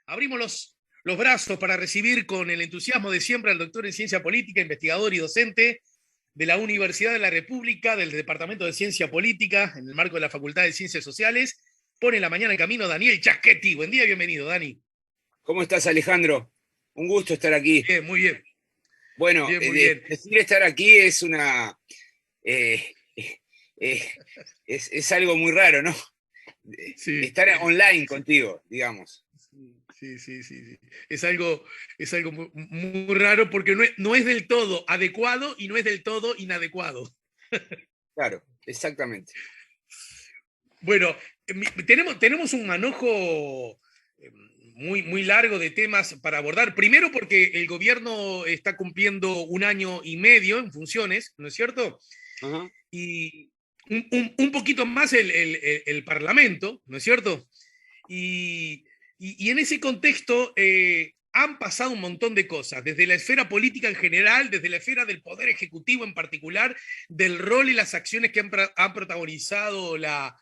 Abrimos los brazos para recibir con el entusiasmo de siempre al doctor en ciencia política, investigador y docente de la Universidad de la República, del Departamento de Ciencia Política, en el marco de la Facultad de Ciencias Sociales. Pone la mañana en camino Daniel Chasquetti. Buen día, bienvenido, Dani. ¿Cómo estás, Alejandro? Un gusto estar aquí. Bien, muy bien. Bueno, Bien, muy bien. decir estar aquí es una eh, eh, es algo muy raro, ¿no? Sí. Estar online contigo, digamos. Sí, sí, sí, sí. Es algo muy raro porque no es del todo adecuado y no es del todo inadecuado. Claro, exactamente. Bueno, tenemos un manojo muy largo de temas para abordar. Primero porque el gobierno está cumpliendo 1 año y medio en funciones, ¿no es cierto? Ajá. Y un poquito más el Parlamento, ¿no es cierto? Y en ese contexto han pasado un montón de cosas, desde la esfera política en general, desde la esfera del poder ejecutivo en particular, del rol y las acciones que han protagonizado la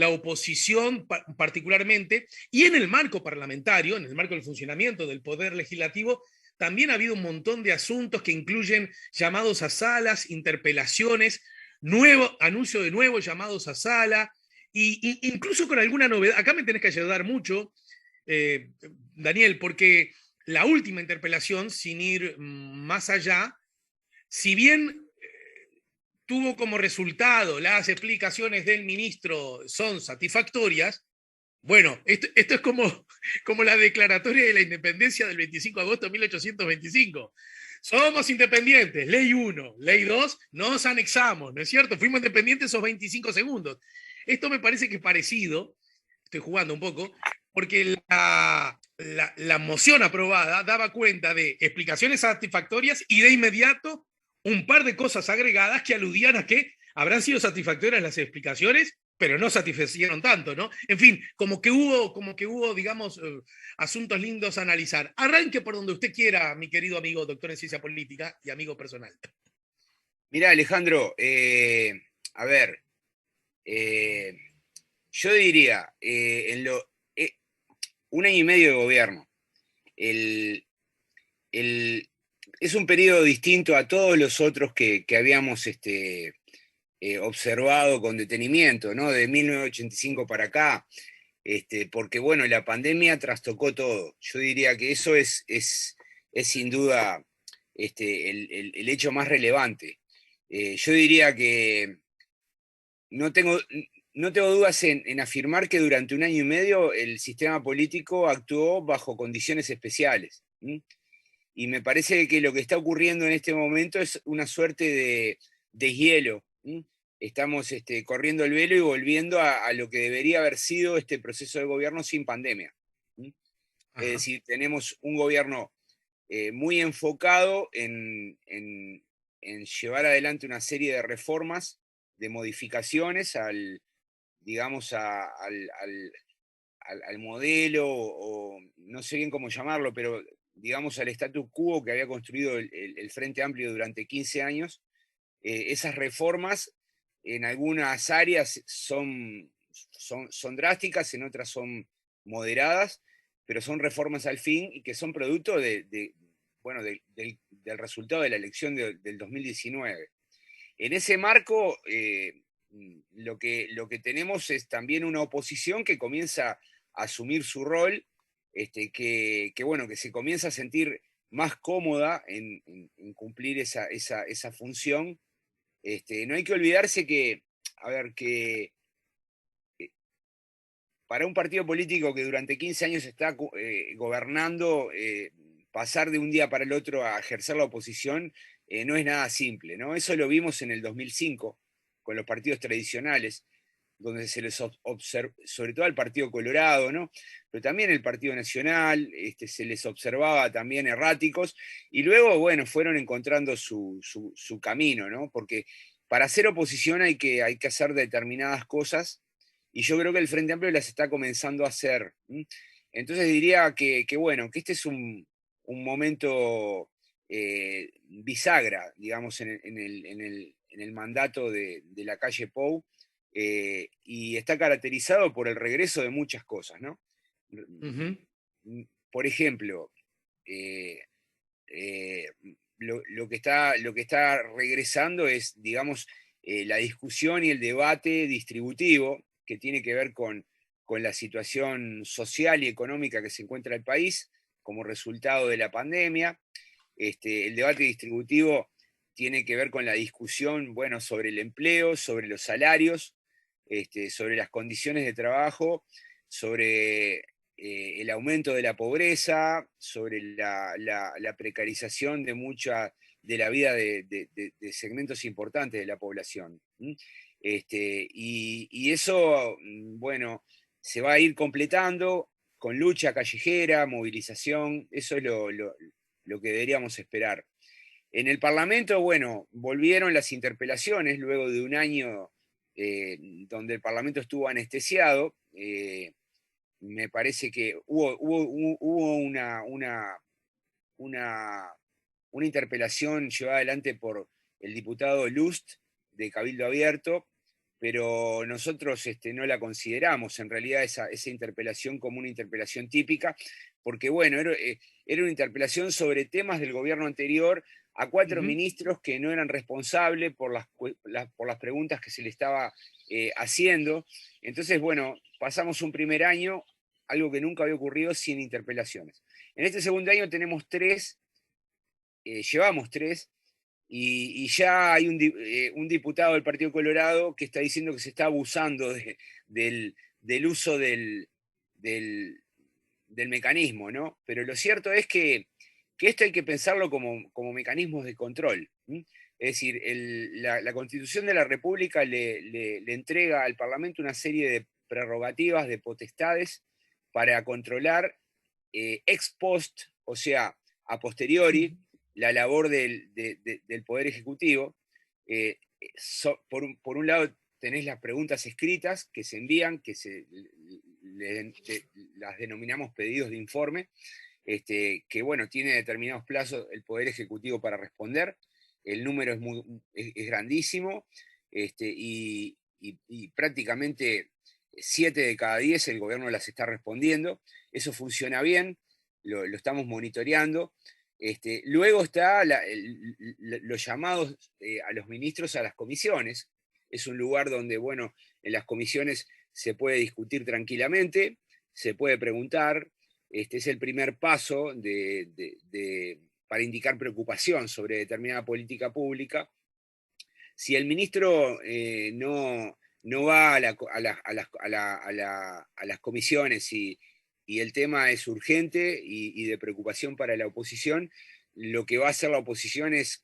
oposición particularmente, y en el marco parlamentario, en el marco del funcionamiento del poder legislativo, también ha habido un montón de asuntos que incluyen llamados a salas, interpelaciones, nuevo anuncio de nuevos llamados a sala, incluso con alguna novedad. Acá me tenés que ayudar mucho, eh, Daniel, porque la última interpelación, sin ir más allá, si bien tuvo como resultado las explicaciones del ministro son satisfactorias, bueno, esto es como la declaratoria de la independencia del 25 de agosto de 1825. Somos independientes, ley 1, ley 2, nos anexamos, ¿no es cierto? Fuimos independientes esos 25 segundos. Esto me parece que es parecido, estoy jugando un poco, porque la moción aprobada daba cuenta de explicaciones satisfactorias y de inmediato un par de cosas agregadas que aludían a que habrán sido satisfactorias las explicaciones, pero no satisfacieron tanto, ¿no? En fin, como que hubo digamos, asuntos lindos a analizar. Arranque por donde usted quiera, mi querido amigo doctor en ciencia política y amigo personal. Mirá, Alejandro, a ver, eh, yo diría, un año y medio de gobierno, el, el- es un periodo distinto a todos los otros que habíamos observado con detenimiento, ¿no? De 1985 para acá, porque bueno, la pandemia trastocó todo. Yo diría que eso es sin duda el hecho más relevante. Yo diría que no tengo, no tengo dudas en afirmar que durante un año y medio el sistema político actuó bajo condiciones especiales. ¿M? Y me parece que lo que está ocurriendo en este momento es una suerte de deshielo. ¿M? Estamos corriendo el velo y volviendo a lo que debería haber sido este proceso de gobierno sin pandemia. ¿M? Es Ajá. decir, tenemos un gobierno muy enfocado en llevar adelante una serie de reformas, de modificaciones digamos, al modelo, o no sé bien cómo llamarlo, pero digamos al status quo que había construido el Frente Amplio durante 15 años. Esas reformas en algunas áreas son drásticas, en otras son moderadas, pero son reformas al fin y que son producto bueno, del resultado de la elección del 2019. En ese marco, lo que tenemos es también una oposición que comienza a asumir su rol, bueno, que se comienza a sentir más cómoda en cumplir esa función. No hay que olvidarse que, a ver, que para un partido político que durante 15 años está gobernando, pasar de un día para el otro a ejercer la oposición no es nada simple, ¿no? Eso lo vimos en el 2005 con los partidos tradicionales, donde se les observó, sobre todo al Partido Colorado, ¿no? Pero también el Partido Nacional, se les observaba también erráticos, y luego, bueno, fueron encontrando su camino, ¿no? Porque para hacer oposición hay que hacer determinadas cosas, y yo creo que el Frente Amplio las está comenzando a hacer. ¿M? Entonces diría bueno, que este es un momento bisagra, digamos, en el mandato de la calle Pou, y está caracterizado por el regreso de muchas cosas, ¿no? Uh -huh. por ejemplo, eh, eh, lo que está regresando es, digamos, la discusión y el debate distributivo que tiene que ver con la situación social y económica que se encuentra el país como resultado de la pandemia. El debate distributivo tiene que ver con la discusión, bueno, sobre el empleo, sobre los salarios, sobre las condiciones de trabajo, sobre el aumento de la pobreza, sobre la precarización de mucha de la vida de segmentos importantes de la población. Y eso, bueno, se va a ir completando con lucha callejera, movilización, eso es lo que deberíamos esperar. En el Parlamento, bueno, volvieron las interpelaciones luego de un año donde el Parlamento estuvo anestesiado. Me parece que hubo una, una interpelación llevada adelante por el diputado Lust de Cabildo Abierto, pero nosotros no la consideramos en realidad esa interpelación como una interpelación típica, porque bueno, era una interpelación sobre temas del gobierno anterior a 4 ministros que no eran responsables por las preguntas que se le estaba haciendo. Entonces, bueno, pasamos un primer año, algo que nunca había ocurrido, sin interpelaciones. En este segundo año tenemos 3, llevamos 3, y ya hay un diputado del Partido Colorado que está diciendo que se está abusando del uso del mecanismo, ¿no? Pero lo cierto es que esto hay que pensarlo como mecanismos de control. Es decir, la Constitución de la República le entrega al Parlamento una serie de prerrogativas, de potestades para controlar ex post, o sea, a posteriori, la labor del Poder Ejecutivo. Por un lado, tenés las preguntas escritas que se envían, las denominamos pedidos de informe, que bueno, tiene determinados plazos el Poder Ejecutivo para responder. El número es grandísimo, y prácticamente 7 de cada 10 el gobierno las está respondiendo. Eso funciona bien, lo estamos monitoreando. Luego está los llamados a los ministros a las comisiones. Es un lugar donde, bueno, en las comisiones se puede discutir tranquilamente, se puede preguntar. Este es el primer paso para indicar preocupación sobre determinada política pública. Si el ministro no va a las comisiones y el tema es urgente y de preocupación para la oposición, lo que va a hacer la oposición es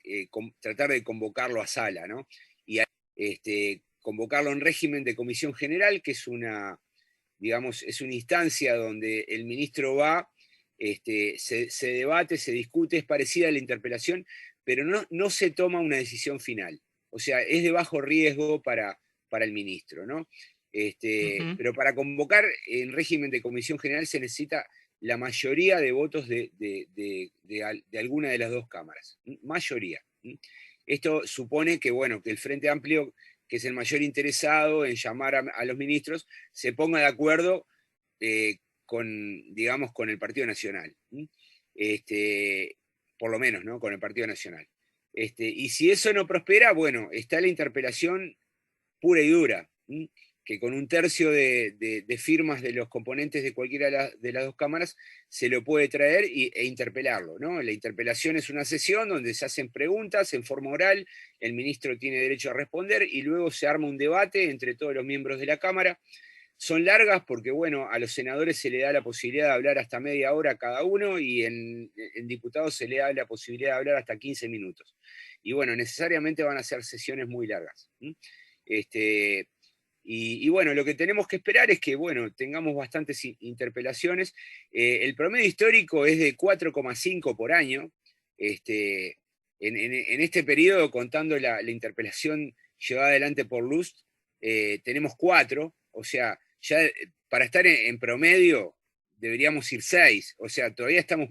tratar de convocarlo a sala, ¿no? Y convocarlo en régimen de comisión general, que es digamos, es una instancia donde el ministro va, se debate, se discute, es parecida a la interpelación, pero no se toma una decisión final. O sea, es de bajo riesgo para el ministro, ¿no? Pero para convocar en régimen de comisión general se necesita la mayoría de votos de alguna de las dos cámaras. Mayoría. Esto supone que, bueno, que el Frente Amplio, que es el mayor interesado en llamar a los ministros, se ponga de acuerdo digamos, con el Partido Nacional. Por lo menos, ¿no? Con el Partido Nacional. Y si eso no prospera, bueno, está la interpelación pura y dura, que con 1/3 de firmas de los componentes de cualquiera de las dos cámaras se lo puede traer e interpelarlo, ¿no? La interpelación es una sesión donde se hacen preguntas en forma oral, el ministro tiene derecho a responder y luego se arma un debate entre todos los miembros de la Cámara. Son largas porque, bueno, a los senadores se le da la posibilidad de hablar hasta media hora cada uno y en diputados se le da la posibilidad de hablar hasta 15 minutos. Y bueno, necesariamente van a ser sesiones muy largas. Y bueno, lo que tenemos que esperar es que, bueno, tengamos bastantes interpelaciones. El promedio histórico es de 4,5 por año. En este periodo, contando la interpelación llevada adelante por Lust, tenemos 4, o sea, ya para estar en promedio deberíamos ir 6, o sea, todavía estamos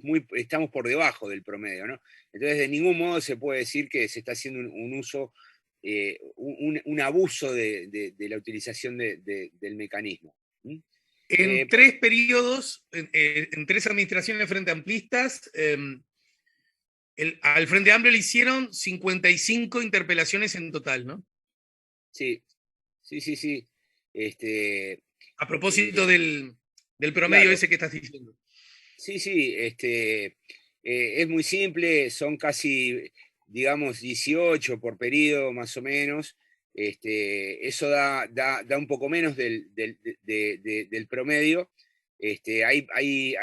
por debajo del promedio, ¿no? Entonces, de ningún modo se puede decir que se está haciendo un uso, un abuso de la utilización del mecanismo. En tres periodos, en tres administraciones frente amplistas, al Frente Amplio le hicieron 55 interpelaciones en total, ¿no? Sí, sí, sí, sí. A propósito del promedio Claro, ese que estás diciendo. sí, sí. Es muy simple, son casi, digamos, 18 por periodo, más o menos. Eso da un poco menos del promedio. Hay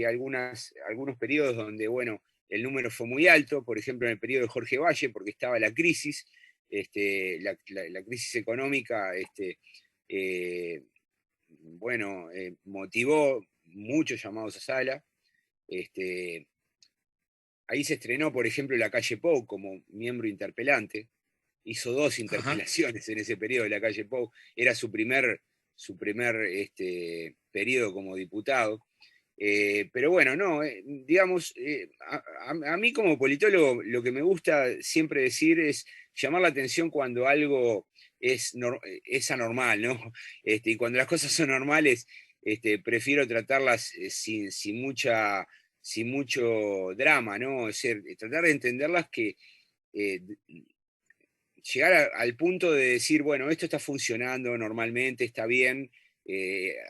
algunos periodos donde, bueno, el número fue muy alto, por ejemplo, en el periodo de Jorge Valle, porque estaba la crisis, la crisis económica, bueno, motivó muchos llamados a sala. Este, Ahí se estrenó, por ejemplo, la calle Pou como miembro interpelante. Hizo dos Ajá. interpelaciones en ese periodo de la calle Pou. Era su primer periodo como diputado. Pero bueno, no, digamos, a mí como politólogo lo que me gusta siempre decir es llamar la atención cuando algo es anormal, ¿no? Y cuando las cosas son normales, prefiero tratarlas sin mucho drama, ¿no? Es decir, tratar de entenderlas que eh, llegar al punto de decir, bueno, esto está funcionando normalmente, está bien,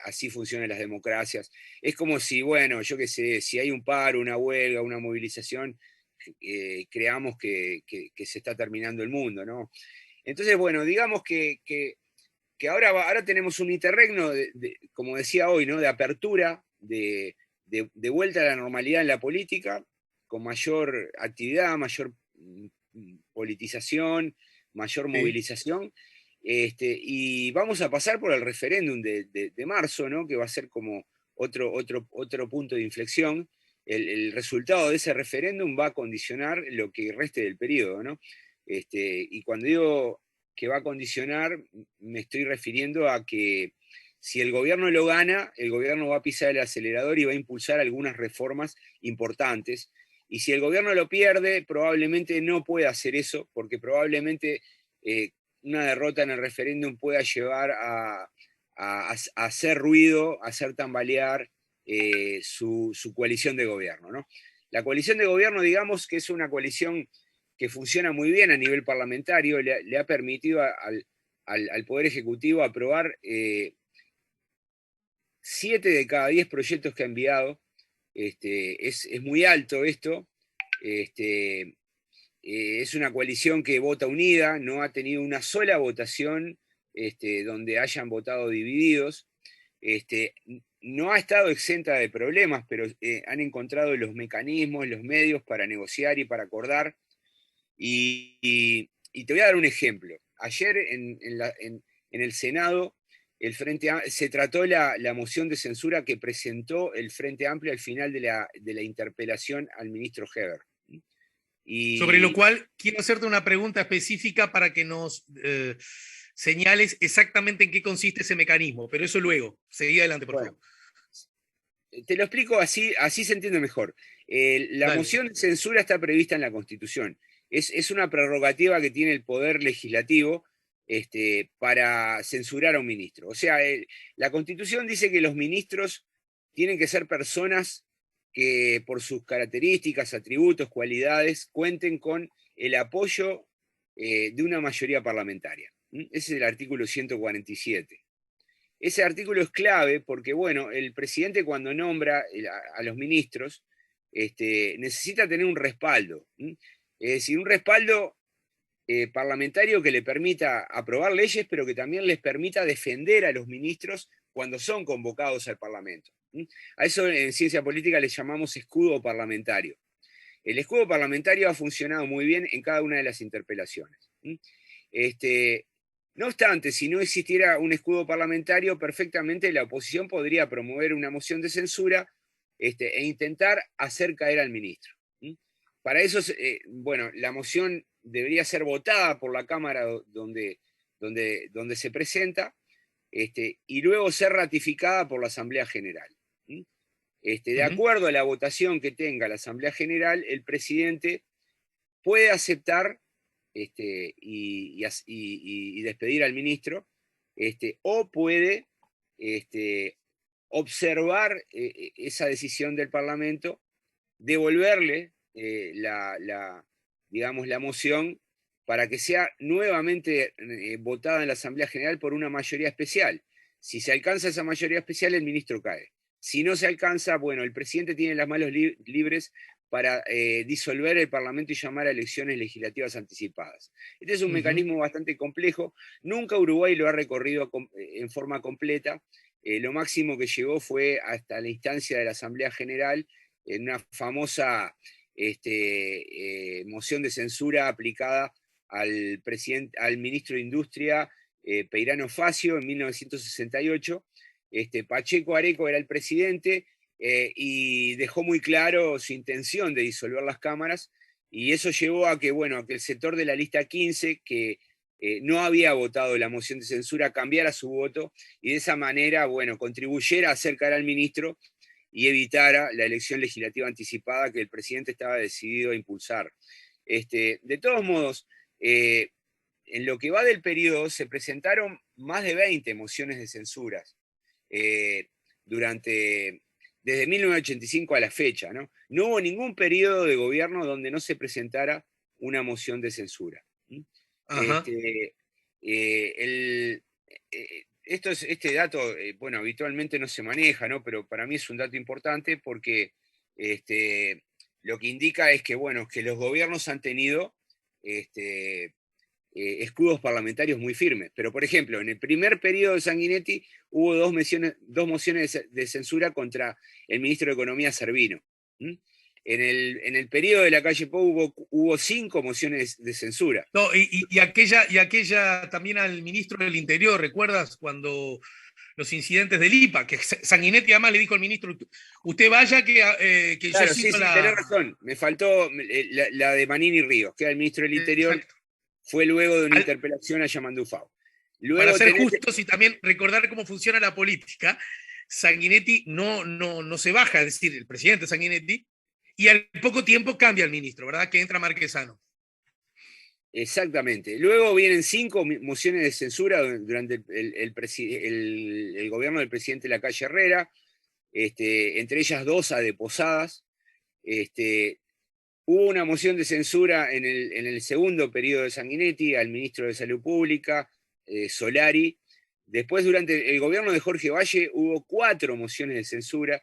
así funcionan las democracias. Es como si, bueno, yo qué sé, si hay un paro, una huelga, una movilización, creamos que se está terminando el mundo, ¿no? Entonces, bueno, digamos que ahora tenemos un interregno, como decía hoy, ¿no? De apertura, de vuelta a la normalidad en la política, con mayor actividad, mayor politización, mayor Sí. movilización. Y vamos a pasar por el referéndum de marzo, ¿no? Que va a ser como otro punto de inflexión. El resultado de ese referéndum va a condicionar lo que reste del periodo, ¿no? Y cuando digo que va a condicionar, me estoy refiriendo a que si el gobierno lo gana, el gobierno va a pisar el acelerador y va a impulsar algunas reformas importantes. Y si el gobierno lo pierde, probablemente no pueda hacer eso, porque probablemente una derrota en el referéndum pueda llevar a hacer ruido, a hacer tambalear su coalición de gobierno, ¿no? La coalición de gobierno, digamos que es una coalición que funciona muy bien a nivel parlamentario, le ha permitido al Poder Ejecutivo aprobar 7 de cada 10 proyectos que ha enviado. Es muy alto esto. Este, es una coalición que vota unida, no ha tenido una sola votación donde hayan votado divididos. Este, no ha estado exenta de problemas, pero han encontrado los mecanismos, los medios para negociar y para acordar. Y te voy a dar un ejemplo. Ayer en el Senado se trató la moción de censura que presentó el Frente Amplio al final de la interpelación al ministro Heber. Sobre lo Y cual quiero hacerte una pregunta específica para que nos señales exactamente en qué consiste ese mecanismo, pero eso luego. Seguí adelante, por bueno, favor. te lo explico así se entiende mejor. La Dale. moción de censura está prevista en la Constitución. Es una prerrogativa que tiene el Poder Legislativo para censurar a un ministro. O sea, la Constitución dice que los ministros tienen que ser personas que por sus características, atributos, cualidades, cuenten con el apoyo de una mayoría parlamentaria. Ese es el artículo 147. Ese artículo es clave porque, bueno, el presidente cuando nombra a los ministros necesita tener un respaldo. Es decir, un respaldo parlamentario que le permita aprobar leyes, pero que también les permita defender a los ministros cuando son convocados al Parlamento. A eso en ciencia política le llamamos escudo parlamentario. El escudo parlamentario ha funcionado muy bien en cada una de las interpelaciones. Este, no obstante, si no existiera un escudo parlamentario, perfectamente la oposición podría promover una moción de censura e intentar hacer caer al ministro. Para eso, bueno, la moción debería ser votada por la Cámara donde se presenta y luego ser ratificada por la Asamblea General. De Ujú. acuerdo a la votación que tenga la Asamblea General, el presidente puede aceptar y despedir al ministro, o puede observar esa decisión del Parlamento, devolverle digamos, la moción para que sea nuevamente votada en la Asamblea General por una mayoría especial. Si se alcanza esa mayoría especial, el ministro cae. Si no se alcanza, bueno, el presidente tiene las manos libres para disolver el Parlamento y llamar a elecciones legislativas anticipadas. Este es un mecanismo bastante complejo. Nunca Uruguay lo ha recorrido en forma completa. Lo máximo que llegó fue hasta la instancia de la Asamblea General, en una famosa moción de censura aplicada al ministro de Industria, Peirano Facio, en 1968. Pacheco Areco era el presidente y dejó muy claro su intención de disolver las cámaras, y eso llevó a que, bueno, a que el sector de la lista 15, que no había votado la moción de censura, cambiara su voto y de esa manera, bueno, contribuyera a hacer caer al ministro y evitara la elección legislativa anticipada que el presidente estaba decidido a impulsar. De todos modos, en lo que va del periodo se presentaron más de 20 mociones de censuras desde 1985 a la fecha, ¿no? No hubo ningún periodo de gobierno donde no se presentara una moción de censura. Este dato, bueno, habitualmente no se maneja, ¿no? Pero para mí es un dato importante porque lo que indica es que, bueno, que los gobiernos han tenido escudos parlamentarios muy firmes. Pero, por ejemplo, en el primer periodo de Sanguinetti hubo dos mociones de censura contra el ministro de Economía, Servino. En el periodo de la calle Pou hubo 5 mociones de censura. No, y aquella también al ministro del Interior, ¿recuerdas? Cuando los incidentes del IPA, que Sanguinetti además le dijo al ministro, usted vaya que claro, yo cito sí, tenés razón. Me faltó la de Manini Ríos, que era el ministro del Interior. Exacto. Fue luego de una interpelación a Yamandu Fau. Para ser justos y también recordar cómo funciona la política, Sanguinetti no se baja, es decir, el presidente Sanguinetti, y al poco tiempo cambia el ministro, ¿verdad? Que entra Marquesano. Exactamente. Luego vienen 5 mociones de censura durante el gobierno del presidente Lacalle Herrera, entre ellas 2 adeposadas. Hubo una moción de censura en el segundo periodo de Sanguinetti al ministro de Salud Pública, Solari. Después, durante el gobierno de Jorge Valle, hubo 4 mociones de censura.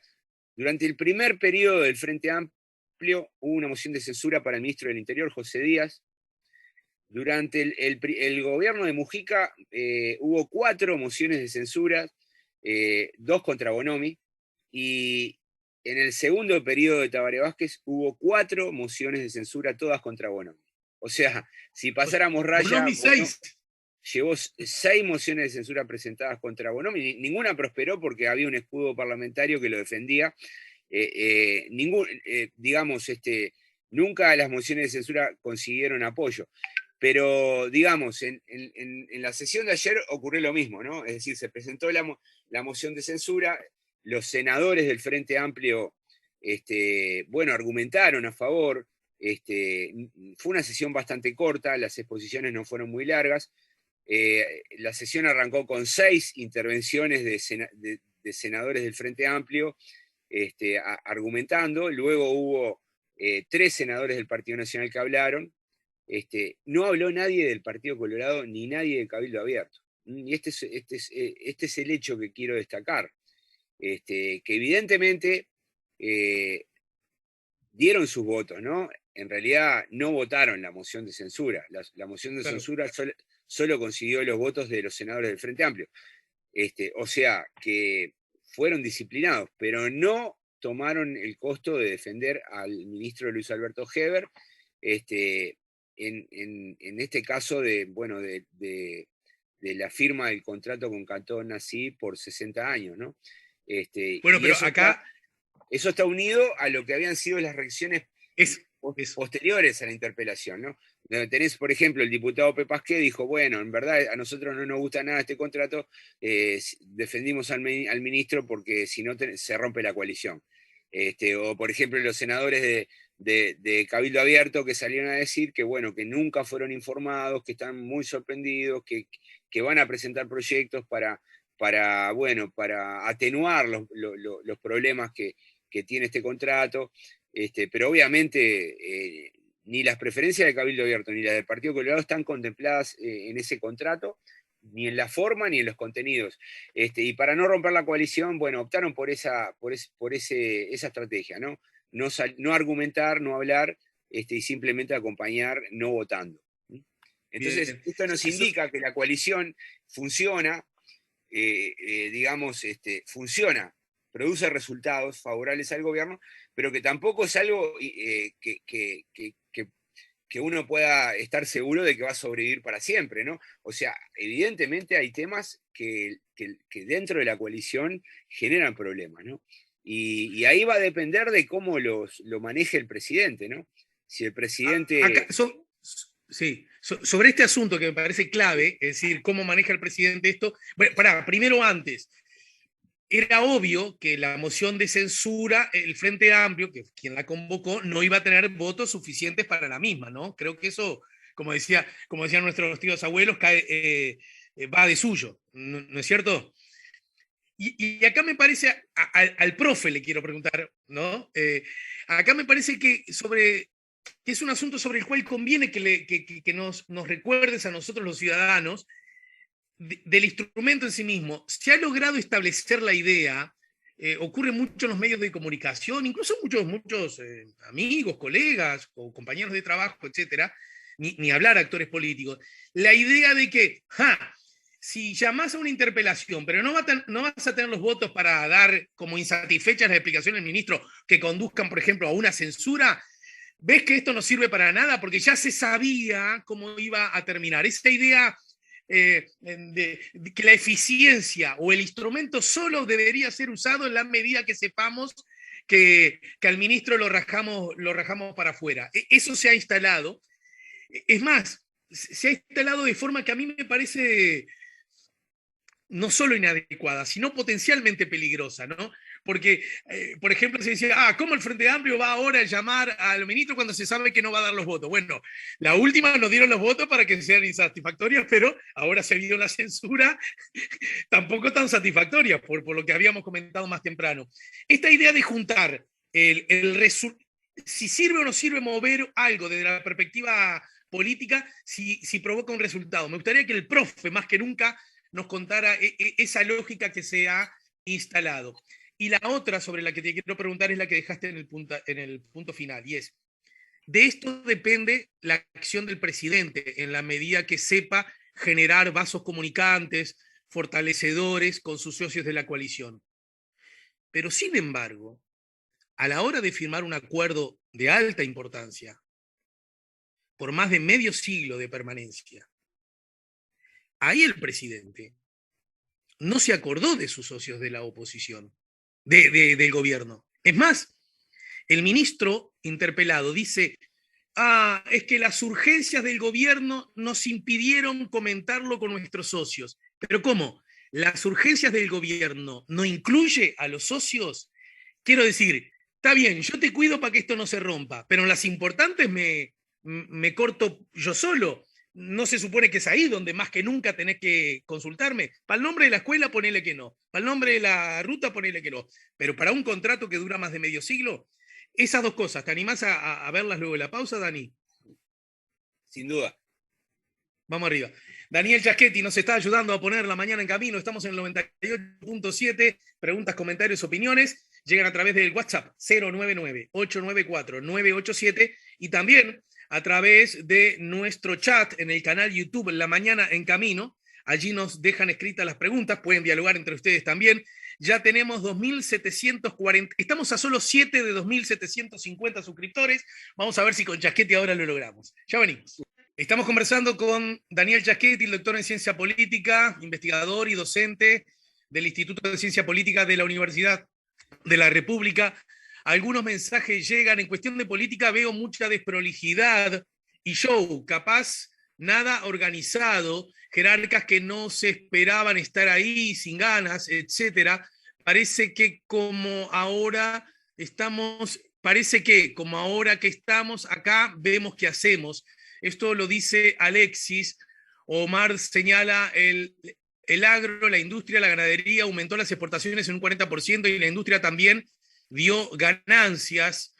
Durante el primer periodo del Frente Amplio, hubo una moción de censura para el ministro del Interior, José Díaz. Durante el gobierno de Mujica hubo 4 mociones de censura, 2 contra Bonomi, y en el segundo periodo de Tabaré Vázquez hubo 4 mociones de censura, todas contra Bonomi. O sea, si pasáramos raya, Bonomi 6. Llevó 6 mociones de censura presentadas contra Bonomi, ninguna prosperó porque había un escudo parlamentario que lo defendía. Nunca las mociones de censura consiguieron apoyo. Pero, digamos, en la sesión de ayer ocurrió lo mismo, ¿no? Es decir, se presentó la moción de censura, los senadores del Frente Amplio, bueno, argumentaron a favor, fue una sesión bastante corta, las exposiciones no fueron muy largas, la sesión arrancó con 6 intervenciones de senadores del Frente Amplio argumentando, luego hubo 3 senadores del Partido Nacional que hablaron. No habló nadie del Partido Colorado ni nadie de Cabildo Abierto. Y este es el hecho que quiero destacar. Que evidentemente dieron sus votos, ¿no? En realidad no votaron la moción de censura. La moción de censura solo consiguió los votos de los senadores del Frente Amplio. O sea, que fueron disciplinados, pero no tomaron el costo de defender al ministro Luis Alberto Heber, en este caso de la firma del contrato con Cantón Nasí por 60 años, ¿no? Bueno, pero acá... Eso está unido a lo que habían sido las reacciones posteriores a la interpelación, ¿no? Tenés, por ejemplo, el diputado Pepasqué dijo, bueno, en verdad a nosotros no nos gusta nada este contrato, defendimos al ministro porque si no se rompe la coalición. O, por ejemplo, los senadores de Cabildo Abierto que salieron a decir que, bueno, que nunca fueron informados, que están muy sorprendidos, que van a presentar proyectos para bueno, para atenuar los problemas que tiene este contrato, pero obviamente ni las preferencias del Cabildo Abierto ni las del Partido Colorado están contempladas en ese contrato, ni en la forma ni en los contenidos. Y para no romper la coalición, bueno, optaron por esa estrategia, ¿no? No argumentar, no hablar, y simplemente acompañar no votando. Entonces, Bien. esto nos indica que la coalición funciona, digamos, funciona, produce resultados favorables al gobierno, pero que tampoco es algo que uno pueda estar seguro de que va a sobrevivir para siempre, ¿no? O sea, evidentemente hay temas que dentro de la coalición generan problemas, ¿no? Y ahí va a depender de cómo lo maneje el presidente, ¿no? Si el presidente... Sí, sobre este asunto que me parece clave, es decir, cómo maneja el presidente esto. Bueno, primero antes, era obvio que la moción de censura, el Frente Amplio, que es quien la convocó, no iba a tener votos suficientes para la misma, ¿no? Creo que eso, como decían nuestros tíos abuelos, va de suyo, ¿no es cierto? Y acá me parece, al profe le quiero preguntar, ¿no? Acá me parece que es un asunto sobre el cual conviene que nos recuerdes a nosotros los ciudadanos del instrumento en sí mismo. Se ha logrado establecer la idea, ocurre mucho en los medios de comunicación, incluso muchos amigos, colegas o compañeros de trabajo, etcétera, ni hablar actores políticos, la idea de que, si llamás a una interpelación, pero no vas a tener los votos para dar como insatisfechas las explicaciones del ministro que conduzcan, por ejemplo, a una censura, ves que esto no sirve para nada porque ya se sabía cómo iba a terminar. Esa idea de que la eficiencia o el instrumento solo debería ser usado en la medida que sepamos que al ministro lo rajamos para afuera. Eso se ha instalado. Es más, se ha instalado de forma que a mí me parece no solo inadecuada, sino potencialmente peligrosa, ¿no? Porque, por ejemplo, se decía, ¿cómo el Frente Amplio va ahora a llamar al ministro cuando se sabe que no va a dar los votos? Bueno, la última nos dieron los votos para que sean insatisfactorios, pero ahora se vio la censura tampoco tan satisfactoria, por lo que habíamos comentado más temprano. Esta idea de juntar si sirve o no sirve mover algo desde la perspectiva política, si provoca un resultado. Me gustaría que el profe, más que nunca, nos contara esa lógica que se ha instalado. Y la otra sobre la que te quiero preguntar es la que dejaste en el punto final, y es, de esto depende la acción del presidente, en la medida que sepa generar vasos comunicantes, fortalecedores con sus socios de la coalición. Pero sin embargo, a la hora de firmar un acuerdo de alta importancia, por más de medio siglo de permanencia, ahí el presidente no se acordó de sus socios de la oposición, del gobierno. Es más, el ministro interpelado dice, es que las urgencias del gobierno nos impidieron comentarlo con nuestros socios. Pero ¿cómo? ¿Las urgencias del gobierno no incluye a los socios? Quiero decir, está bien, yo te cuido para que esto no se rompa, pero en las importantes me corto yo solo. No se supone que es ahí donde más que nunca tenés que consultarme. Para el nombre de la escuela, ponele que no. Para el nombre de la ruta, ponele que no. Pero para un contrato que dura más de medio siglo, esas dos cosas, ¿te animás a verlas luego de la pausa, Dani? Sin duda. Vamos arriba. Daniel Giaschetti nos está ayudando a poner la mañana en camino. Estamos en el 98.7. Preguntas, comentarios, opiniones llegan a través del WhatsApp 099-894-987 y también a través de nuestro chat en el canal YouTube La Mañana en Camino. Allí nos dejan escritas las preguntas, pueden dialogar entre ustedes también. Ya tenemos 2.740, estamos a solo 7 de 2.750 suscriptores. Vamos a ver si con Giaschetti ahora lo logramos. Ya venimos. Estamos conversando con Daniel Giaschetti, el doctor en Ciencia Política, investigador y docente del Instituto de Ciencia Política de la Universidad de la República. Algunos mensajes llegan. En cuestión de política veo mucha desprolijidad y show, capaz nada organizado, jerarcas que no se esperaban estar ahí, sin ganas, etcétera. Parece que como ahora estamos acá, vemos qué hacemos. Esto lo dice Alexis. Omar señala el agro, la industria, la ganadería aumentó las exportaciones en un 40% y la industria también dio ganancias.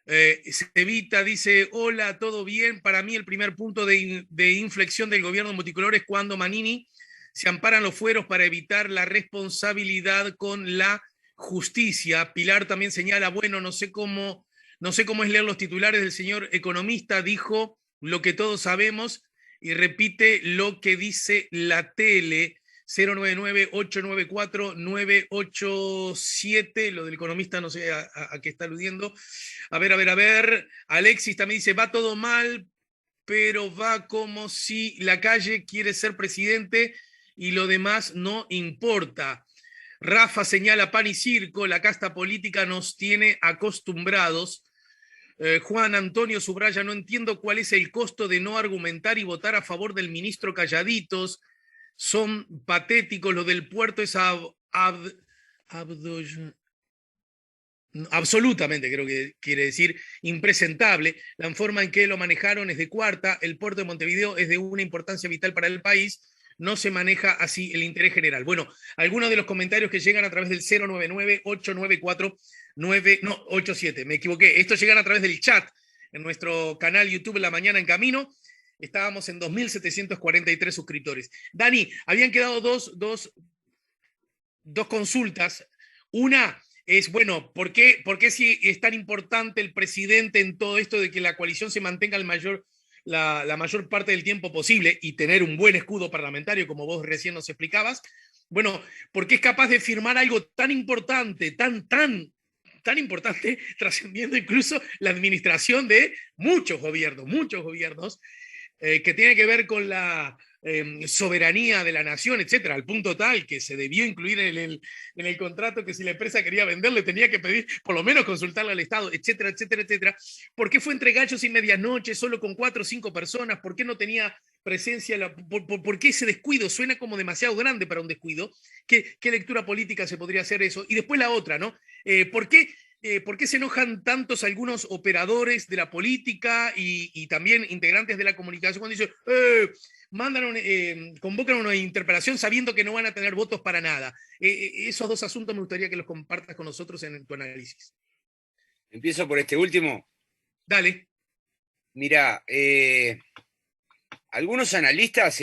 Cevita dice, hola, ¿todo bien? Para mí el primer punto de inflexión del gobierno multicolor es cuando Manini se amparan los fueros para evitar la responsabilidad con la justicia. Pilar también señala, bueno, no sé cómo es leer los titulares del señor economista, dijo lo que todos sabemos y repite lo que dice la tele. 099-894-987, lo del economista no sé a qué está aludiendo. A ver. Alexis también dice, va todo mal, pero va como si la calle quiere ser presidente y lo demás no importa. Rafa señala pan y circo, la casta política nos tiene acostumbrados. Juan Antonio subraya, no entiendo cuál es el costo de no argumentar y votar a favor del ministro Calladitos. Son patéticos, lo del puerto es absolutamente, creo que quiere decir, impresentable. La forma en que lo manejaron es de cuarta, el puerto de Montevideo es de una importancia vital para el país, no se maneja así el interés general. Bueno, algunos de los comentarios que llegan a través del 099-894-987, me equivoqué, estos llegan a través del chat en nuestro canal YouTube La Mañana en Camino. Estábamos en 2.743 suscriptores. Dani, habían quedado dos consultas. Una es, bueno, ¿por qué si es tan importante el presidente en todo esto de que la coalición se mantenga la mayor parte del tiempo posible y tener un buen escudo parlamentario, como vos recién nos explicabas? Bueno, porque es capaz de firmar algo tan importante, tan importante, trascendiendo incluso la administración de muchos gobiernos, que tiene que ver con la soberanía de la nación, etcétera, al punto tal que se debió incluir en el contrato que si la empresa quería venderle tenía que pedir, por lo menos consultarle al Estado, etcétera, etcétera, etcétera. ¿Por qué fue entre gallos y medianoche, solo con 4 o 5 personas? ¿Por qué no tenía presencia? ¿Por qué ese descuido? Suena como demasiado grande para un descuido. ¿Qué lectura política se podría hacer eso? Y después la otra, ¿no? ¿Por qué se enojan tantos algunos operadores de la política y también integrantes de la comunicación cuando dicen, convocan una interpelación sabiendo que no van a tener votos para nada? Esos dos asuntos me gustaría que los compartas con nosotros en tu análisis. Empiezo por este último. Dale. Mira, algunos analistas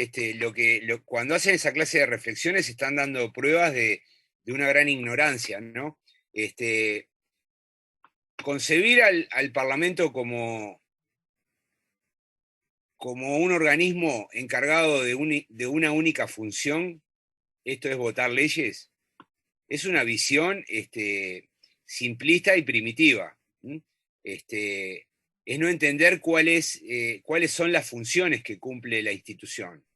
cuando hacen esa clase de reflexiones están dando pruebas de una gran ignorancia, ¿no? Concebir al Parlamento como un organismo encargado de una única función, esto es votar leyes, es una visión simplista y primitiva. Es no entender cuáles son las funciones que cumple la institución.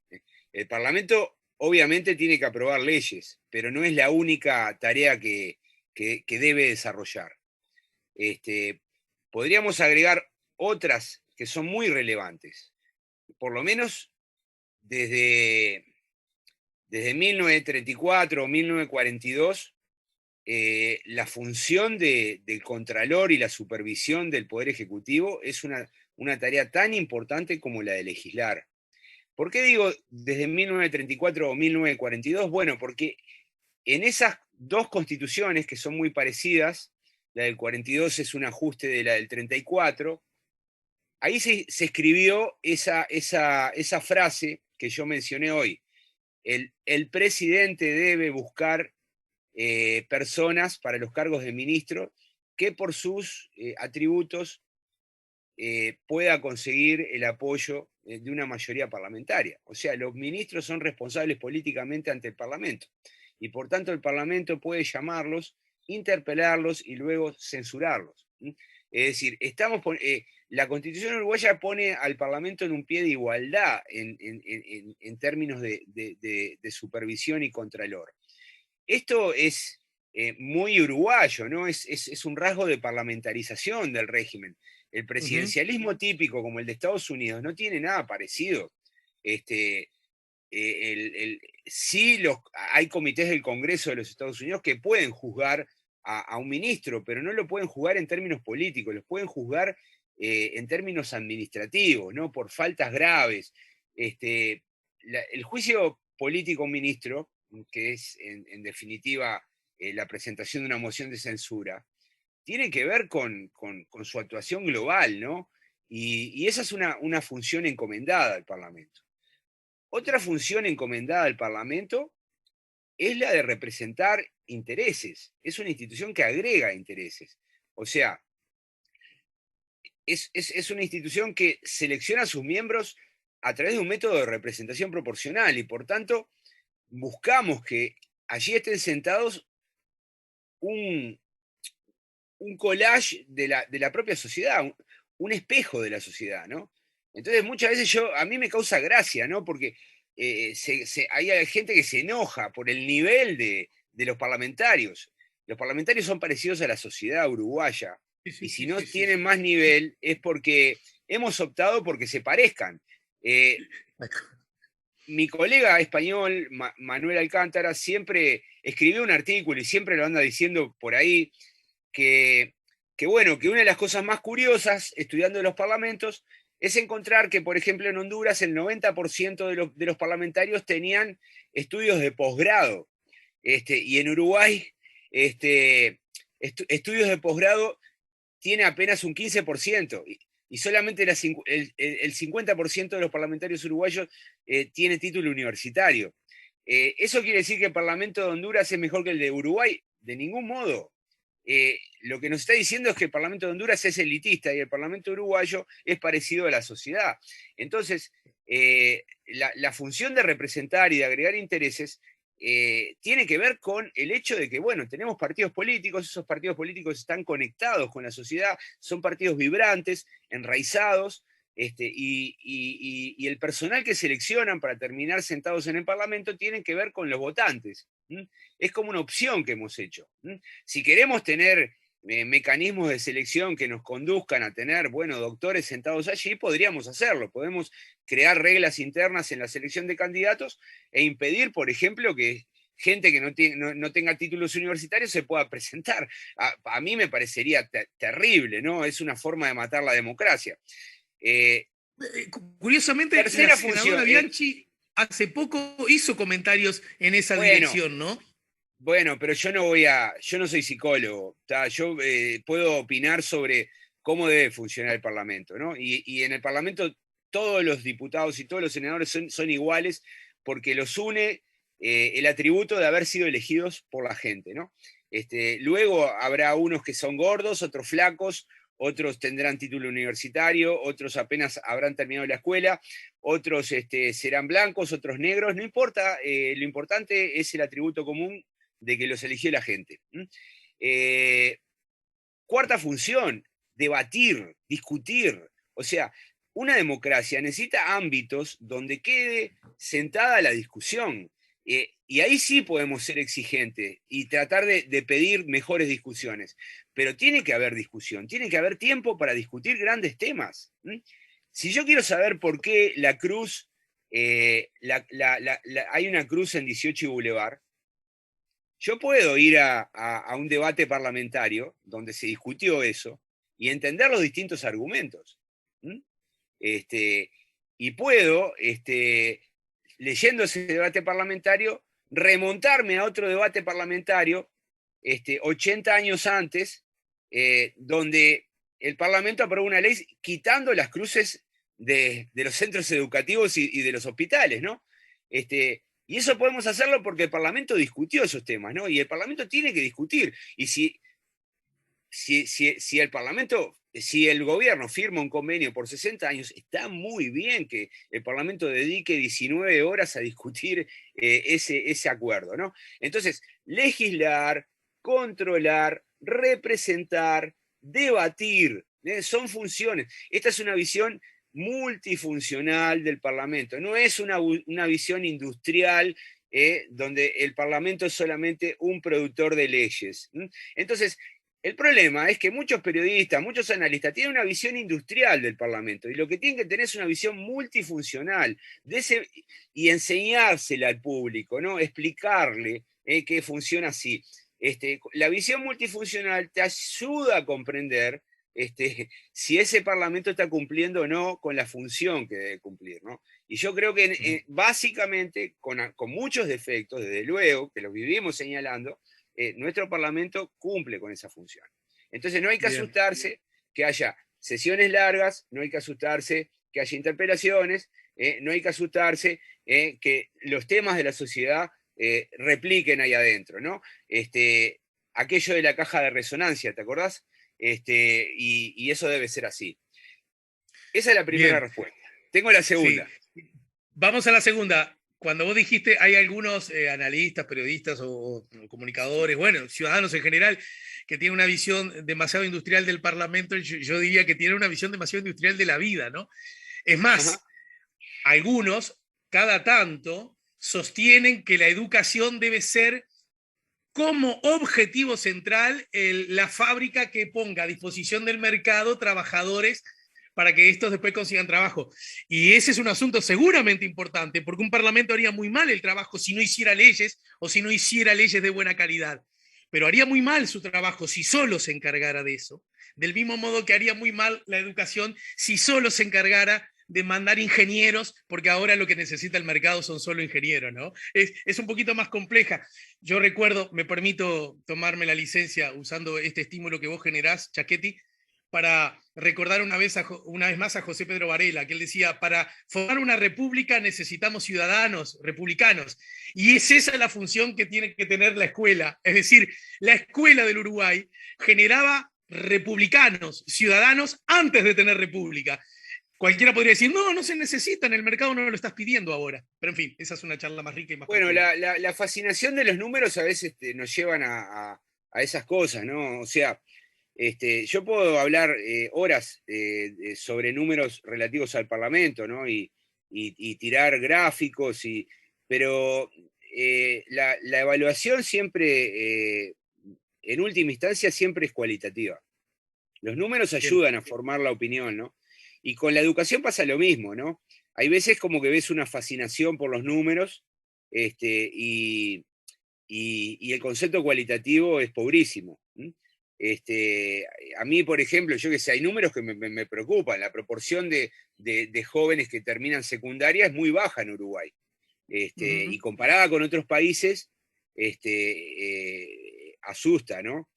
El Parlamento obviamente tiene que aprobar leyes, pero no es la única tarea que debe desarrollar. Podríamos agregar otras que son muy relevantes. Por lo menos desde 1934 o 1942, la función del Contralor y la supervisión del Poder Ejecutivo es una tarea tan importante como la de legislar. ¿Por qué digo desde 1934 o 1942? Bueno, porque en esas dos constituciones que son muy parecidas, la del 42 es un ajuste de la del 34, ahí se escribió esa frase que yo mencioné hoy. El presidente debe buscar personas para los cargos de ministro que por sus atributos pueda conseguir el apoyo de una mayoría parlamentaria. O sea, los ministros son responsables políticamente ante el Parlamento y por tanto el Parlamento puede llamarlos, interpelarlos y luego censurarlos. Es decir, la Constitución uruguaya pone al Parlamento en un pie de igualdad en términos de supervisión y contralor. Esto es muy uruguayo, ¿no? Es un rasgo de parlamentarización del régimen. El presidencialismo típico como el de Estados Unidos no tiene nada parecido. Sí, hay comités del Congreso de los Estados Unidos que pueden juzgar a un ministro, pero no lo pueden juzgar en términos políticos, los pueden juzgar en términos administrativos, ¿no? Por faltas graves. El juicio político a un ministro que es en definitiva la presentación de una moción de censura, tiene que ver con su actuación global, ¿no? Y esa es una función encomendada al Parlamento. Otra función encomendada al Parlamento es la de representar intereses. Es una institución que agrega intereses. O sea, es una institución que selecciona a sus miembros a través de un método de representación proporcional y por tanto buscamos que allí estén sentados un, un collage de la propia sociedad, un espejo de la sociedad, ¿no? Entonces muchas veces a mí me causa gracia, ¿no? Porque hay gente que se enoja por el nivel de los parlamentarios. Los parlamentarios son parecidos a la sociedad uruguaya, Sí, y sí, si sí, no sí, sí, tienen sí. más nivel es porque hemos optado porque se parezcan. Eh, Mi colega español, Manuel Alcántara, siempre escribió un artículo y siempre lo anda diciendo por ahí, que, bueno, que una de las cosas más curiosas estudiando los parlamentos es encontrar que, por ejemplo, en Honduras el 90% de los parlamentarios tenían estudios de posgrado, y en Uruguay estudios de posgrado tiene apenas un 15%, y solamente el 50% de los parlamentarios uruguayos tiene título universitario. ¿Eso quiere decir que el Parlamento de Honduras es mejor que el de Uruguay? De ningún modo. Lo que nos está diciendo es que el Parlamento de Honduras es elitista y el Parlamento uruguayo es parecido a la sociedad. Entonces, la función de representar y de agregar intereses tiene que ver con el hecho de que, bueno, tenemos partidos políticos, esos partidos políticos están conectados con la sociedad, son partidos vibrantes, enraizados, y el personal que seleccionan para terminar sentados en el Parlamento tienen que ver con los votantes. Es como una opción que hemos hecho. Si queremos tener mecanismos de selección que nos conduzcan a tener, bueno, doctores sentados allí, podríamos hacerlo. Podemos crear reglas internas en la selección de candidatos e impedir, por ejemplo, que gente que no tenga títulos universitarios se pueda presentar. A mí me parecería terrible, ¿no? Es una forma de matar la democracia. Curiosamente, la Tercera función, senadora Bianchi hace poco hizo comentarios en esa bueno, dirección, ¿no? Bueno, pero yo no soy psicólogo, yo puedo opinar sobre cómo debe funcionar el Parlamento, ¿no? Y en el Parlamento todos los diputados y todos los senadores son iguales porque los une el atributo de haber sido elegidos por la gente, ¿no? Luego habrá unos que son gordos, otros flacos, otros tendrán título universitario, otros apenas habrán terminado la escuela, otros serán blancos, otros negros, no importa, lo importante es el atributo común de que los eligió la gente. Cuarta función, debatir, discutir. O sea, una democracia necesita ámbitos donde quede sentada la discusión. Y ahí sí podemos ser exigentes y tratar de pedir mejores discusiones. Pero tiene que haber discusión, tiene que haber tiempo para discutir grandes temas. Si yo quiero saber por qué la cruz, hay una cruz en 18 y Boulevard, yo puedo ir a un debate parlamentario donde se discutió eso y entender los distintos argumentos. ¿Mm? Y puedo, leyendo ese debate parlamentario, remontarme a otro debate parlamentario 80 años antes, donde el Parlamento aprobó una ley quitando las cruces de los centros educativos y de los hospitales, ¿no? Y eso podemos hacerlo porque el Parlamento discutió esos temas, ¿no? Y el Parlamento tiene que discutir. Y si el Parlamento, si el gobierno firma un convenio por 60 años, está muy bien que el Parlamento dedique 19 horas a discutir ese acuerdo, ¿no? Entonces, legislar, controlar, representar, debatir, son funciones. Esta es una visión multifuncional del Parlamento, no es una visión industrial donde el Parlamento es solamente un productor de leyes. Entonces, el problema es que muchos periodistas, muchos analistas tienen una visión industrial del Parlamento y lo que tienen que tener es una visión multifuncional y enseñársela al público, ¿no? Explicarle que funciona así. La visión multifuncional te ayuda a comprender si ese Parlamento está cumpliendo o no con la función que debe cumplir, ¿no? Y yo creo que básicamente, con muchos defectos, desde luego, que los vivimos señalando, nuestro Parlamento cumple con esa función. Entonces no hay que Bien. asustarse que haya sesiones largas, no hay que asustarse que haya interpelaciones, no hay que asustarse que los temas de la sociedad repliquen ahí adentro, ¿no? Aquello de la caja de resonancia, ¿te acordás? Y eso debe ser así. Esa es la primera Bien, respuesta. Tengo la sí. segunda. Vamos a la segunda. Cuando vos dijiste, hay algunos analistas, periodistas o comunicadores, bueno, ciudadanos en general, que tienen una visión demasiado industrial del Parlamento, yo diría que tienen una visión demasiado industrial de la vida, ¿no? Es Ajá. más, algunos, cada tanto, sostienen que la educación debe ser como objetivo central la fábrica que ponga a disposición del mercado trabajadores para que estos después consigan trabajo. Y ese es un asunto seguramente importante, porque un parlamento haría muy mal el trabajo si no hiciera leyes o si no hiciera leyes de buena calidad. Pero haría muy mal su trabajo si solo se encargara de eso. Del mismo modo que haría muy mal la educación si solo se encargara de mandar ingenieros, porque ahora lo que necesita el mercado son solo ingenieros, ¿no? Es un poquito más compleja. Yo recuerdo, me permito tomarme la licencia usando este estímulo que vos generás, Chaquetti, para recordar una vez más a José Pedro Varela, que él decía, para formar una república necesitamos ciudadanos republicanos. Y es esa la función que tiene que tener la escuela. Es decir, la escuela del Uruguay generaba republicanos, ciudadanos, antes de tener república. Cualquiera podría decir, no, no se necesita, en el mercado no lo estás pidiendo ahora. Pero en fin, esa es una charla más rica y más Bueno, profunda. la fascinación de los números a veces nos llevan a esas cosas, ¿no? O sea, yo puedo hablar horas sobre números relativos al Parlamento, ¿no? Y tirar gráficos, pero la evaluación siempre, en última instancia, siempre es cualitativa. Los números Bien. ayudan a formar la opinión, ¿no? Y con la educación pasa lo mismo, ¿no? Hay veces como que ves una fascinación por los números, y el concepto cualitativo es pobrísimo. A mí, por ejemplo, yo que sé, hay números que me preocupan. La proporción de jóvenes que terminan secundaria es muy baja en Uruguay. Y comparada con otros países, asusta, ¿no?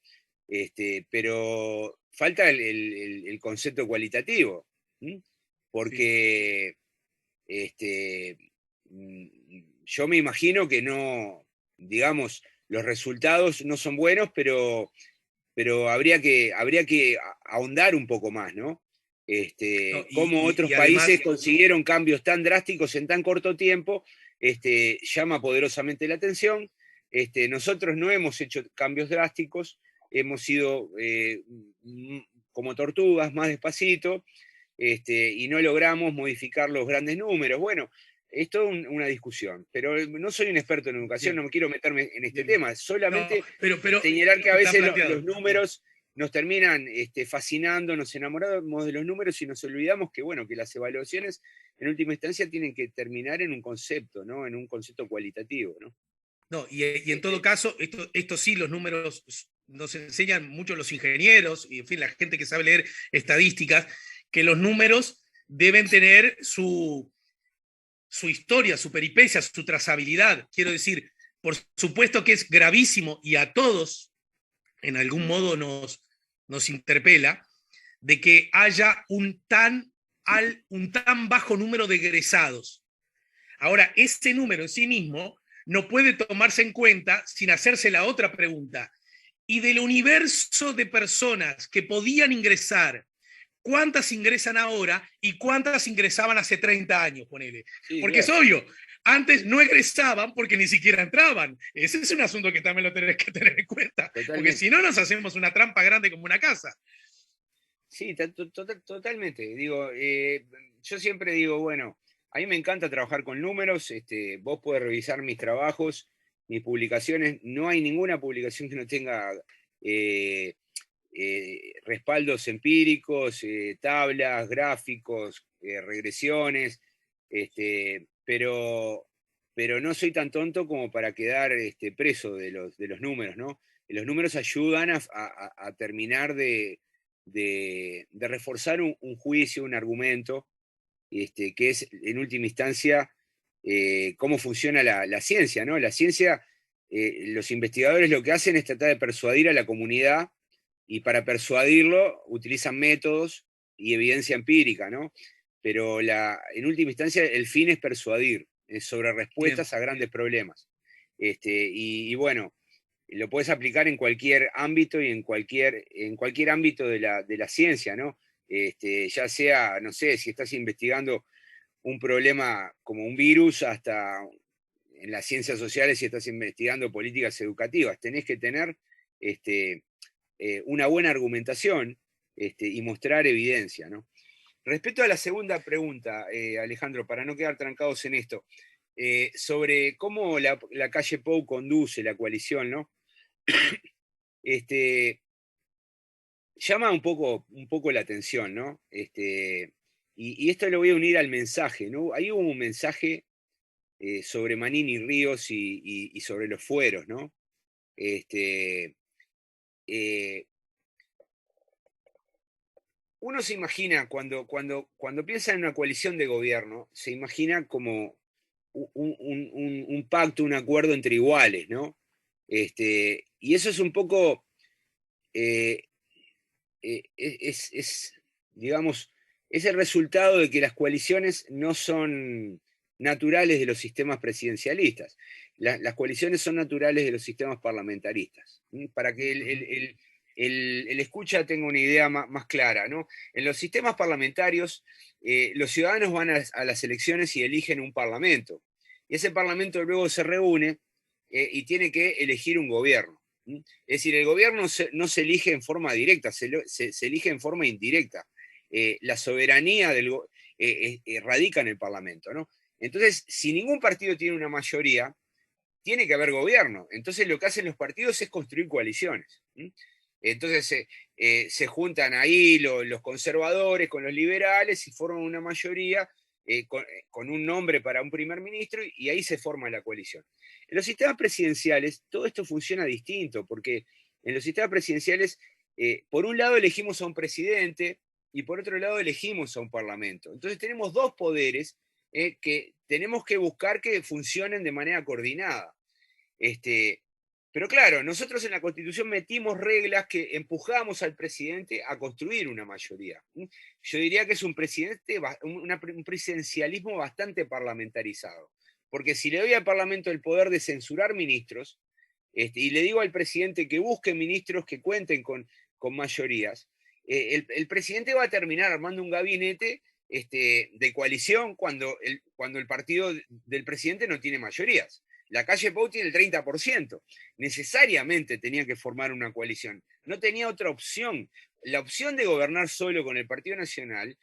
Pero falta el concepto cualitativo, ¿sí? Sí. Porque yo me imagino que no, digamos, los resultados no son buenos, pero habría que ahondar un poco más, ¿no? No, Cómo otros y además, países consiguieron cambios tan drásticos en tan corto tiempo, llama poderosamente la atención. Nosotros no hemos hecho cambios drásticos, hemos ido como tortugas, más despacito, y no logramos modificar los grandes números. Bueno, es toda una discusión, pero no soy un experto en educación, bien, no me quiero meterme en este bien. tema, No, solamente pero señalar que a está veces los planteado. números nos terminan fascinando, nos enamoramos de los números y nos olvidamos que, bueno, que las evaluaciones en última instancia tienen que terminar en un concepto, ¿no? En un concepto cualitativo, ¿no? No, y en todo Este, caso, esto sí, los números nos enseñan mucho los ingenieros y, en fin, la gente que sabe leer estadísticas, que los números deben tener su historia, su peripecia, su trazabilidad. Quiero decir, por supuesto que es gravísimo y a todos en algún modo nos interpela de que haya un tan bajo número de egresados. Ahora, ese número en sí mismo no puede tomarse en cuenta sin hacerse la otra pregunta. Y del universo de personas que podían ingresar, ¿cuántas ingresan ahora y cuántas ingresaban hace 30 años? Ponele. sí, Porque es claro, obvio, antes no egresaban porque ni siquiera entraban. Ese es un asunto que también lo tenés que tener en cuenta, porque si totalmente. no nos hacemos una trampa grande como una casa. Sí, totalmente. Digo, yo siempre digo, bueno, a mí me encanta trabajar con números, vos podés revisar mis trabajos, mis publicaciones, no hay ninguna publicación que no tenga eh, respaldos empíricos, tablas, gráficos, regresiones, pero no soy tan tonto como para quedar preso de los números, ¿no? Los números ayudan a terminar de reforzar un juicio, un argumento, que es en última instancia cómo funciona la ciencia, ¿no? La ciencia, los investigadores lo que hacen es tratar de persuadir a la comunidad y para persuadirlo utilizan métodos y evidencia empírica, ¿no? Pero en última instancia el fin es persuadir sobre Bien, respuestas a grandes problemas. Y bueno, lo puedes aplicar en cualquier ámbito y en cualquier ámbito de la ciencia, ¿no? Ya sea, no sé, si estás investigando un problema como un virus, hasta en las ciencias sociales si estás investigando políticas educativas. Tenés que tener una buena argumentación y mostrar evidencia, ¿no? Respecto a la segunda pregunta, Alejandro, para no quedar trancados en esto, sobre cómo la calle Pou conduce la coalición, ¿no? Este, llama un poco la atención, ¿no? Y esto lo voy a unir al mensaje, ¿no? Ahí hubo un mensaje sobre Manini Ríos y sobre los fueros, ¿no? Este, eh, Uno se imagina, cuando piensa en una coalición de gobierno, se imagina como un pacto, un acuerdo entre iguales, ¿no? Y eso es un poco, eh, digamos, es el resultado de que las coaliciones no son naturales de los sistemas presidencialistas. Las coaliciones son naturales de los sistemas parlamentaristas. Para que ujú, el escucha tenga una idea más clara, ¿no? En los sistemas parlamentarios, los ciudadanos van a las elecciones y eligen un parlamento. Y ese parlamento luego se reúne y tiene que elegir un gobierno. Es decir, el gobierno no se elige en forma directa, se elige en forma indirecta. La soberanía radica en el Parlamento, ¿no? Entonces, si ningún partido tiene una mayoría, tiene que haber gobierno. Entonces, lo que hacen los partidos es construir coaliciones. Entonces, se juntan ahí los conservadores con los liberales y forman una mayoría con un nombre para un primer ministro y ahí se forma la coalición. En los sistemas presidenciales todo esto funciona distinto, porque en los sistemas presidenciales, por un lado elegimos a un presidente y por otro lado elegimos a un parlamento. Entonces tenemos dos poderes que tenemos que buscar que funcionen de manera coordinada. Este, pero claro, nosotros en la Constitución metimos reglas que empujamos al presidente a construir una mayoría. Yo diría que es un un presidencialismo bastante parlamentarizado. Porque si le doy al Parlamento el poder de censurar ministros, y le digo al presidente que busque ministros que cuenten con mayorías, el presidente va a terminar armando un gabinete de coalición cuando el partido del presidente no tiene mayorías. La calle Pou tiene el 30%. Necesariamente tenía que formar una coalición. No tenía otra opción. La opción de gobernar solo con el Partido Nacional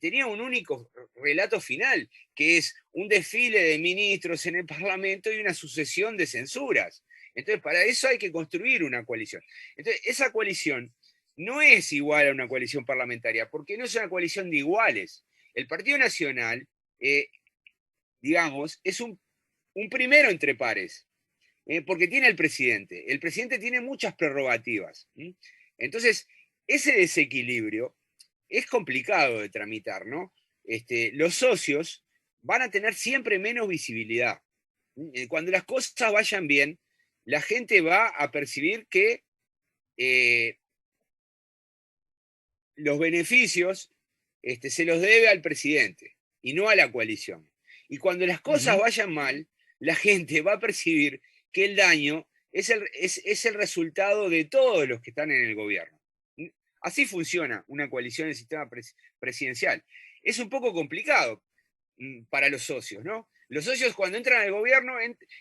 tenía un único relato final, que es un desfile de ministros en el Parlamento y una sucesión de censuras. Entonces, para eso hay que construir una coalición. Entonces, esa coalición no es igual a una coalición parlamentaria, porque no es una coalición de iguales. El Partido Nacional, eh, digamos, es un primero entre pares, porque tiene el presidente. El presidente tiene muchas prerrogativas. Entonces, ese desequilibrio es complicado de tramitar, ¿no? Los socios van a tener siempre menos visibilidad. Cuando las cosas vayan bien, la gente va a percibir que eh, los beneficios se los debe al presidente y no a la coalición. Y cuando las cosas ujú. vayan mal, la gente va a percibir que el daño es el resultado de todos los que están en el gobierno. Así funciona una coalición en el sistema presidencial. Es un poco complicado para los socios, ¿no? Los socios cuando entran al gobierno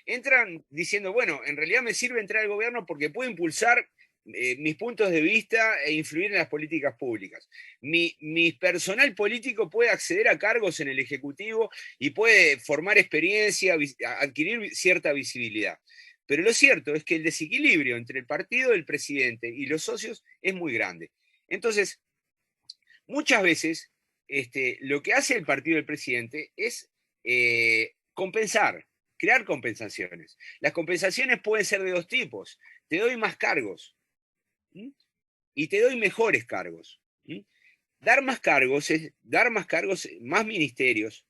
entran diciendo, bueno, en realidad me sirve entrar al gobierno porque puedo impulsar mis puntos de vista e influir en las políticas públicas. Mi personal político puede acceder a cargos en el Ejecutivo y puede formar experiencia, adquirir cierta visibilidad. Pero lo cierto es que el desequilibrio entre el partido del presidente y los socios es muy grande. Entonces, muchas veces lo que hace el partido del presidente es compensar, crear compensaciones. Las compensaciones pueden ser de dos tipos. Te doy más cargos. ¿Mm? y te doy mejores cargos. Dar más cargos es dar más cargos, más ministerios.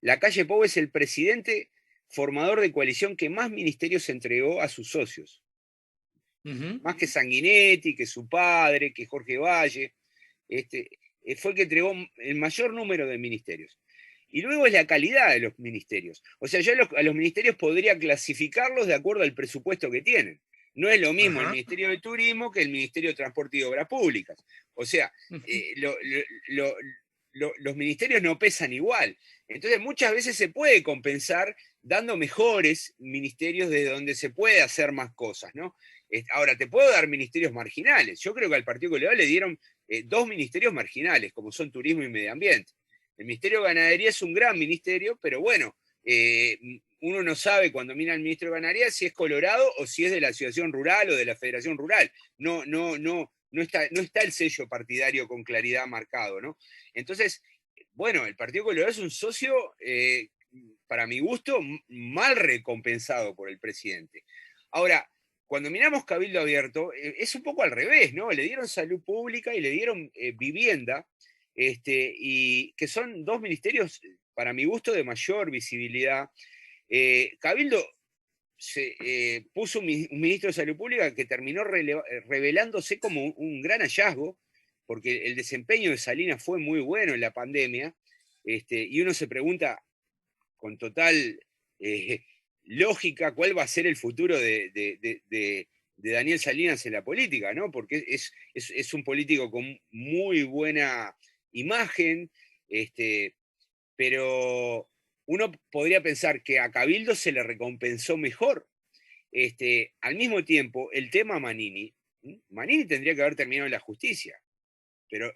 Lacalle Pou es el presidente formador de coalición que más ministerios entregó a sus socios. Más que Sanguinetti, que su padre, que Jorge Valle. Fue el que entregó el mayor número de ministerios. Y luego es la calidad de los ministerios. O sea, yo a los ministerios podría clasificarlos de acuerdo al presupuesto que tienen. No es lo mismo el Ministerio de Turismo que el Ministerio de Transporte y Obras Públicas. O sea, los ministerios no pesan igual. Entonces, muchas veces se puede compensar dando mejores ministerios desde donde se puede hacer más cosas, ¿no? Ahora, te puedo dar ministerios marginales. Yo creo que al Partido Colorado le dieron 2 ministerios marginales, como son Turismo y Medio Ambiente. El Ministerio de Ganadería es un gran ministerio, pero bueno, uno no sabe cuando mira al ministro de Ganadería si es colorado o si es de la Asociación Rural o de la Federación Rural. No está el sello partidario con claridad marcado, ¿no? Entonces, bueno, el Partido Colorado es un socio, para mi gusto, mal recompensado por el presidente. Ahora, cuando miramos Cabildo Abierto, es un poco al revés, ¿no? Le dieron salud pública y le dieron vivienda, y que son 2 ministerios, para mi gusto, de mayor visibilidad. Cabildo puso un ministro de Salud Pública que terminó revelándose como un gran hallazgo, porque el desempeño de Salinas fue muy bueno en la pandemia, y uno se pregunta con total lógica cuál va a ser el futuro de Daniel Salinas en la política, ¿no? Porque es un político con muy buena imagen, pero uno podría pensar que a Cabildo se le recompensó mejor. Al mismo tiempo, el tema Manini tendría que haber terminado en la justicia, pero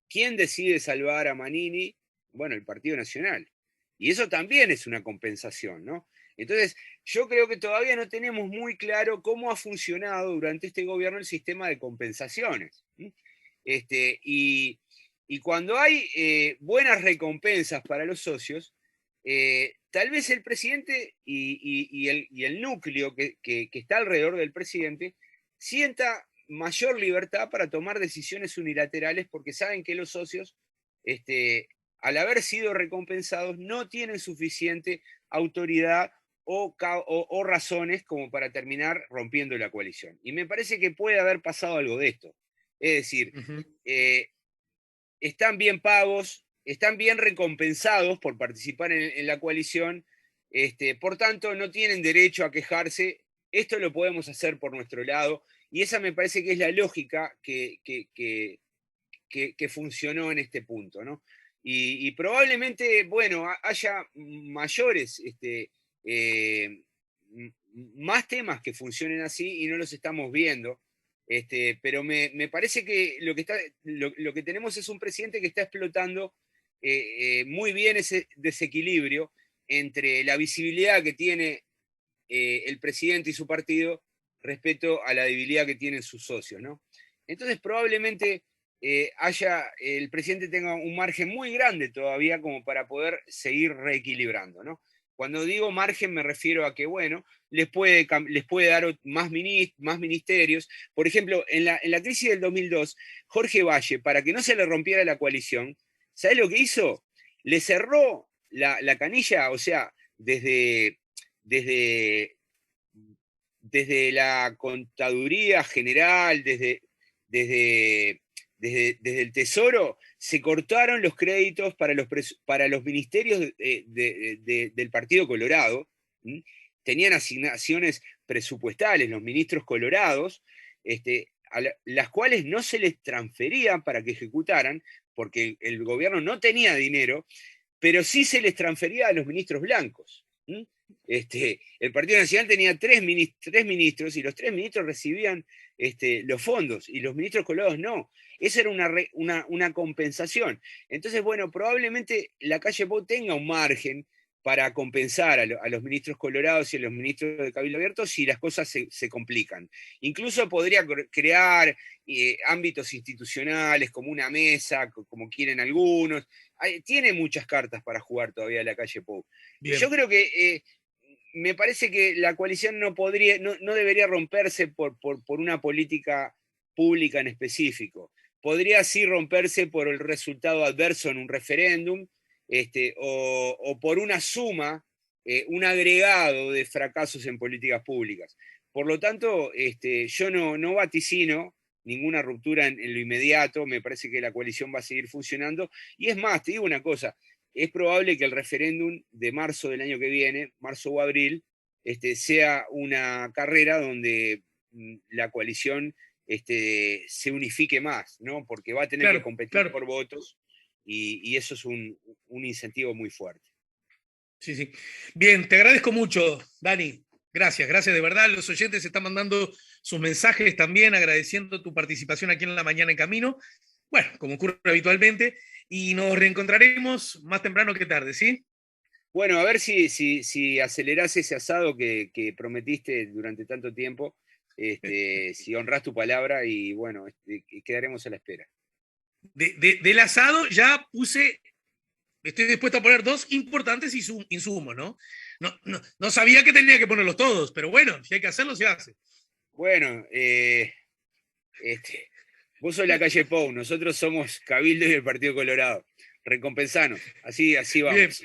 ¿quién decide salvar a Manini? Bueno, el Partido Nacional. Y eso también es una compensación, ¿no? Entonces, yo creo que todavía no tenemos muy claro cómo ha funcionado durante este gobierno el sistema de compensaciones. Y cuando hay buenas recompensas para los socios, tal vez el presidente y el núcleo que está alrededor del presidente sienta mayor libertad para tomar decisiones unilaterales porque saben que los socios, al haber sido recompensados, no tienen suficiente autoridad o razones como para terminar rompiendo la coalición. Y me parece que puede haber pasado algo de esto. Es decir, están bien pagos, están bien recompensados por participar en la coalición, por tanto no tienen derecho a quejarse, esto lo podemos hacer por nuestro lado, y esa me parece que es la lógica que funcionó en este punto, ¿no? Y probablemente, bueno, haya mayores, más temas que funcionen así y no los estamos viendo. Pero me parece que lo que tenemos es un presidente que está explotando muy bien ese desequilibrio entre la visibilidad que tiene el presidente y su partido respecto a la debilidad que tienen sus socios, ¿no? Entonces probablemente el presidente tenga un margen muy grande todavía como para poder seguir reequilibrando, ¿no? Cuando digo margen me refiero a que, bueno, les puede dar más ministerios. Por ejemplo, en la crisis del 2002, Jorge Valle, para que no se le rompiera la coalición, ¿sabes lo que hizo? Le cerró la canilla, o sea, desde la contaduría general, desde el Tesoro, se cortaron los créditos para los ministerios del Partido Colorado. Tenían asignaciones presupuestales los ministros colorados, las cuales no se les transferían para que ejecutaran, porque el gobierno no tenía dinero, pero sí se les transfería a los ministros blancos. El Partido Nacional tenía 3 ministros y los 3 ministros recibían los fondos y los ministros colorados no. Esa era una compensación. Entonces, bueno, probablemente Lacalle Pou tenga un margen para compensar a los ministros colorados y a los ministros de Cabildo Abierto si las cosas se complican. Incluso podría crear ámbitos institucionales como una mesa, como quieren algunos. Tiene muchas cartas para jugar todavía Lacalle Pou. Yo creo que me parece que la coalición no debería romperse por una política pública en específico. Podría así romperse por el resultado adverso en un referéndum, o por una suma, un agregado de fracasos en políticas públicas. Por lo tanto, yo no vaticino ninguna ruptura en lo inmediato, me parece que la coalición va a seguir funcionando, y es más, te digo una cosa, es probable que el referéndum de marzo del año que viene, marzo o abril, sea una carrera donde la coalición se unifique más, ¿no? Porque va a tener que Claro, competir claro. por votos y eso es un incentivo muy fuerte. Sí, sí. Bien, te agradezco mucho, Dani. Gracias, gracias de verdad. Los oyentes están mandando sus mensajes también, agradeciendo tu participación aquí en La Mañana en Camino. Bueno, como ocurre habitualmente, y nos reencontraremos más temprano que tarde, ¿sí? Bueno, a ver si acelerás ese asado que prometiste durante tanto tiempo, si honrás tu palabra y bueno, quedaremos a la espera. Del asado ya puse, estoy dispuesto a poner dos importantes insumos, ¿no? No sabía que tenía que ponerlos todos, pero bueno, si hay que hacerlo, se hace. Bueno, vos sos la calle Pou, nosotros somos Cabildo y el Partido Colorado. Recompensanos, así Bien, vamos.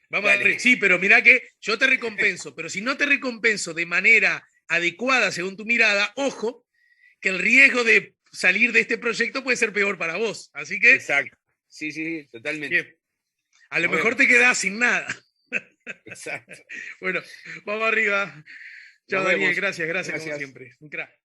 vamos a ver. Dale, Sí, pero mirá que yo te recompenso, pero si no te recompenso de manera adecuada según tu mirada, ojo, que el riesgo de salir de este proyecto puede ser peor para vos. Así que, exacto. Sí, sí, sí, totalmente. bien, a lo Nos mejor te vemos. quedás sin nada. Exacto. Bueno, vamos arriba. Nos Chao, Daniel. vemos. Gracias, gracias como Gracias. siempre. Un crack.